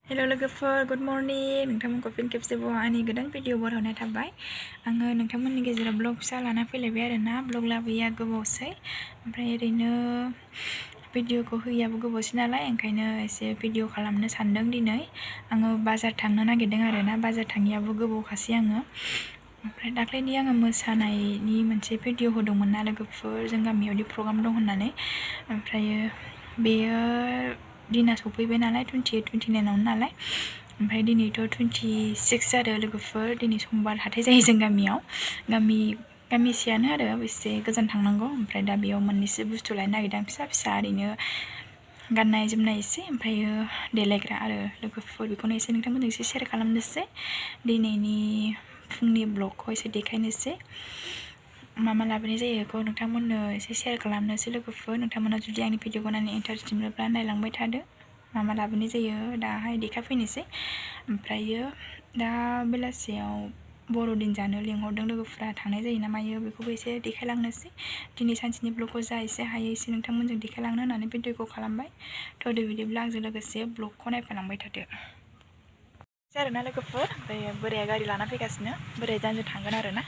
हेल' लोगोफोर good morning नोंथांमोनखौ फिन खेबसेबाव आंनि गोदान भिडिअ बरायनाय थाबाय। आङो नोंथांमोननि गेजेराव ब्लग फिसा लाना फैलायबाय आरोना। ब्लग लाबोयैया गोबावसै, ओमफ्राय ओरैनो भिडिअखौ होयैयाबो गोबावसै नालाय, ओंखायनो एसे भिडिअ खालामनो सानदों दिनै। आङो बाजार थांनो नागिरदों आरोना। बाजार थाङैयाबो गोबावखासै आङो। ओमफ्राय दाख्लैनि आङो मोसानायनि मोनसे भिडिअ होदोंमोन ना लोगोफोर, जों गामियावदि प्रग्राम दं होननानै। ओमफ्रायो बेयो दिना सफैबाय नालाय 28, 29 नालाय। ओमफ्राय दिनैथ' 26 जादों लोगोफोर। दिनै समबार हाथाय जायो जों गामियाव। गामिसेयानो आरो, एसे गोजान थांनांगौ। ओमफ्राय दा बेयाव मोननैसो बुस्थु लायनो नागिरदों, फिसा फिसा ओरैनो गाननाय जोमनाय एसे, ओमफ्रायो देलायग्रा आरो लोगोफोर। बेखौनो एसे नोंथांमोनजों एसे शेयार खालामनोसै। दिनैनि फुंनि ब्लगखौ एसे देखायनोसै। मा लाबोनाय जायो बेखौ नोंथांमोननो एसे शेयार खालामनोसै लोगोफोर। नोंथांमोना जुदि आंनि भिडिअखौ नायनो इन्टारेस्ट मोनोब्ला नायलांबाय थादो। मा लाबोनाय जायो दाहाय देखायफैनोसै। ओमफ्रायो दा बेलासियाव बर'दिन जानो लिंहरदों लोगोफ्रा, थांनाय जायो ना मायो बेखौबो एसे देखायलांनोसै। दिनै सानसेनि ब्लगखौ जा एसे हायो एसे नोंथांमोनजों देखायलांनो होननानै भिडिअखौ खालामबाय। थ' दे बिदिब्ला आंजों लोगोसे ब्लगखौ नायफालांबाय थादो। आरोना लोगोफोर, ओमफ्राय बोराया गारि लाना फैगासिनो, बोराया जानजों थांगोन आरोना।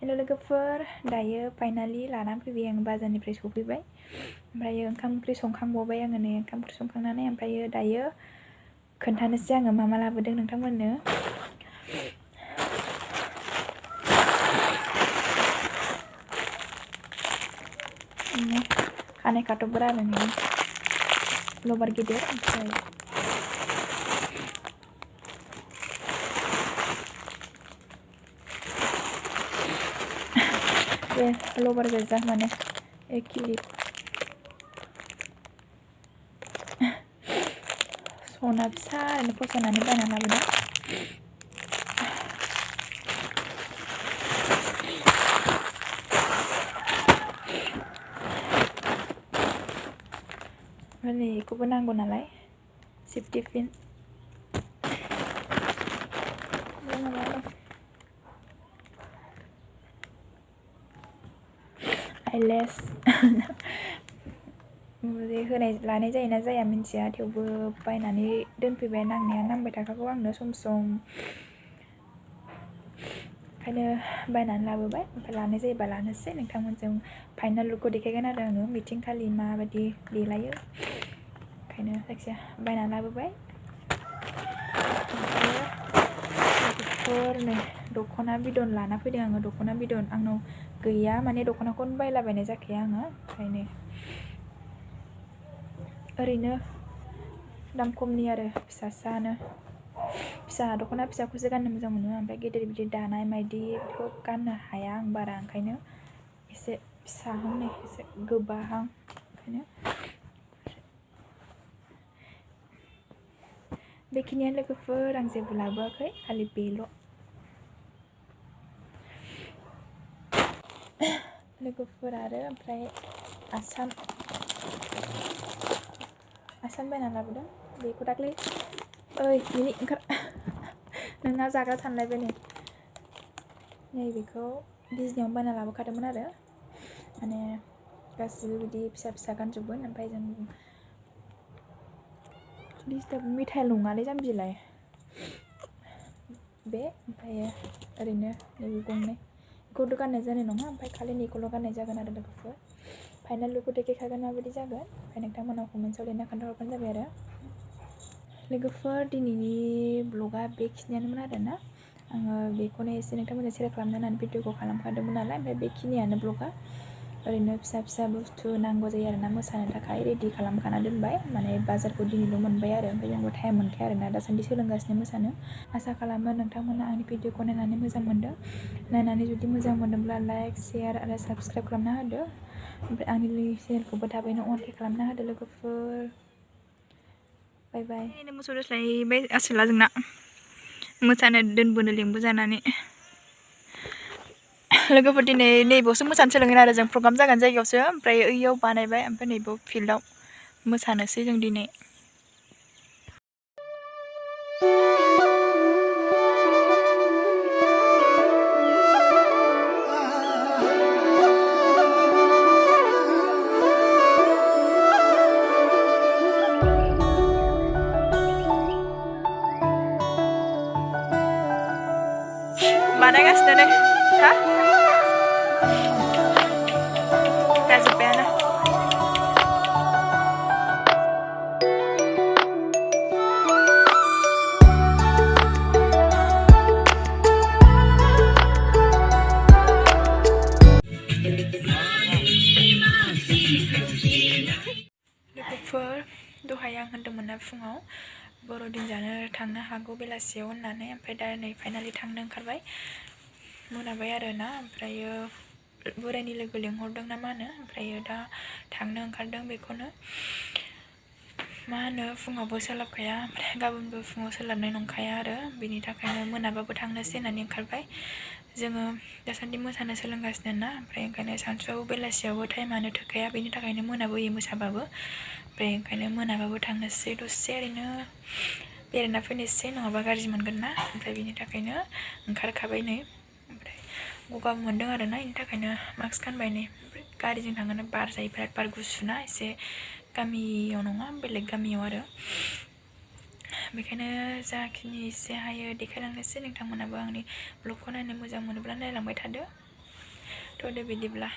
हेल' लोगोफोर, दायो फाइनालि लानानै फैबाय आं, बाजारनिफ्राय सफैबाय। ओमफ्रायो ओंखाम ओंख्रि संखांबावबाय आङो नै। ओंखाम ओंख्रि संखांनानै ओमफ्रायो दायो खोन्थानोसै आङो मा लाबोदों नोंथांमोननो। खानाय खाथबग्रा आरो नै लबार गिदिर, ओमफ्राय बे लबार गोजा माने क्लिप सना फिसा ओरैनो फसायनानै बायना लाबोदों। ओमफ्राय नै बेखौबो नांगौ नालाय, सेफटि पिन। आइलेस लानाय जायोना जाया मिन्थिया, थेवबो बायनानै दोनफैबाय। नांबाय थाखागौ आंनो सम सम, ओंखायनो बायनानै लाबोबाय। ओमफ्राय लानाय जायोबा लानोसै, नोंथांमोनजों फाइनाल लुकखौ देखायगोन आरो आङो मिटिं खालि माबायदि देलायो। ओंखायनो जायखिजाया बायनानै लाबोबाय। नै दख'ना बिदन लाना फैदों आङो। दख'ना बिदन आंनाव गैया, माने दख'नाखौनो बायलाबायनाय जाखाया आङो। ओंखायनो ओरैनो दाम खमनि आरो, फिसासानो। फिसा दख'ना फिसाखौसो गाननो मोजां मोनो, ओमफ्राय गिदिर बिदि दानाय मायदि बेखौ गाननो हाया आं बारा। ओंखायनो एसे फिसाहां, नै एसे गोबाहां। ओंखायनो बेखिनियानो लोगोफोर, आं जेबो लाबोआखै, खालि बेल'। लोगोफोर आरो ओमफ्राय आसान बायना लाबोदों। बेखौ दाख्लै मिनि ओंखार नोंना जाग्रा सानलायबाय नै बेखौ बिजनियावनो बायना लाबोखादोंमोन आरो, माने गासिबो बिदि फिसा फिसा गानजोबगोन। ओमफ्राय जों मेथाइ नङालै जाम्बिलाय बे, ओमफ्रायो ओरैनो नैबे गंनै, बेखौथ' गाननाय जानाय नङा। ओमफ्राय खालि नैखौल' गाननाय जागोन आरो लोगोफोर। फाइनाल लुकखौ देखायखागोन माबायदि जागोन, ओमफ्राय नोंथांमोनाव कमेन्टआव लिरना खोन्थाहरबानो जाबाय आरो। लोगोफोर, दिनैनि ब्लगा बेखिनियानोमोन आरोना। आङो बेखौनो एसे नोंथांमोनजों शेयार खालामनो होननानै भिडिअखौ खालामखादोंमोन नालाय। ओमफ्राय बेखिनियानो ब्लगा। ओरैनो फिसा फिसा बुस्थु नांगौ जायो आरोना मोसानो थाखाय, रेडि खालामखाना दोनबाय। माने बाजारखौ दिनैल' मोनबाय आरो, ओमफ्राय जोंबो टाइम मोनखाया आरोना, दासान्दि सोलोंगासिनो मोसानो। आसा खालामो नोंथांमोना आंनि भिडिअखौ नायनानै मोजां मोनदों। नायनानै जुदि मोजां मोनदोंब्ला लाइक, शेयार आरो साबस्क्राइब खालामना होदो। ओमफ्राय आंनि चेनेलखौबो थाबैनो अनलाइन खालामना होदो लोगोफोर। बाय बाय। मोसौ दोस्लायबाय आसोला जोंना। मोसानो दोनबोनो लिंबोजानानै लोगोफोर दिनै नैबावसो मोसानो सोलोंगोन आरो जों प्रग्राम जागोन जायगायावसो ओमफ्राय ओइयाव बानायबाय ओमफ्राय नैबाव फिल्डआव मोसानोसै जों दिनै बानायगासिनो दे हा जाजोब्बायानो लोगोफोर दहाय आं होनदोंमोन ना फुङाव बर'दिन जानो थांनो हागौ बेलासियाव होननानै ओमफ्राय दा नै फाइनालि थांनो ओंखारबाय मोनाबाय आरो ना ओमफ्रायो बोरायनि लोगो लिंहरदों ना मा होनो ओमफ्रायो दा थांनो ओंखारदों बेखौनो मा होनो फुङावबो सोलाबखाया ओमफ्राय गाबोनबो फुङाव सोलाबनाय नंखाया आरो बिनि थाखायनो मोनाबाबो थांनोसै होननानै ओंखारबाय जोङो दासान्दि मोसानो सोलोंगासिनो ना ओमफ्राय ओंखायनो सानसुआव बेलासियावबो टाइमानो थोखाया बेनि थाखायनो मोनाबोयो मोसाबाबो ओमफ्राय ओंखायनो मोनाबाबो थांनोसै दसे ओरैनो बेरायना फैनोसै नङाबा गाज्रि मोनगोन ना ओमफ्राय बिनि थाखायनो ओंखारखाबाय नै ओमफ्राय गगाबो मोनदों आरो ना बेनि थाखायनो मास्क गानबाय नै गारिजों थांनो बार जायो बिराद बार गुसुना एसे गामियाव नङा बेलेग गामियाव आरो बेखायनो जाखिनि एसे हायो देखायलांनोसै नोंथांमोनाबो आंनि ब्लगखौ नायनो मोजां मोनोब्ला नायलांबाय थादो थ' दे बिदिब्ला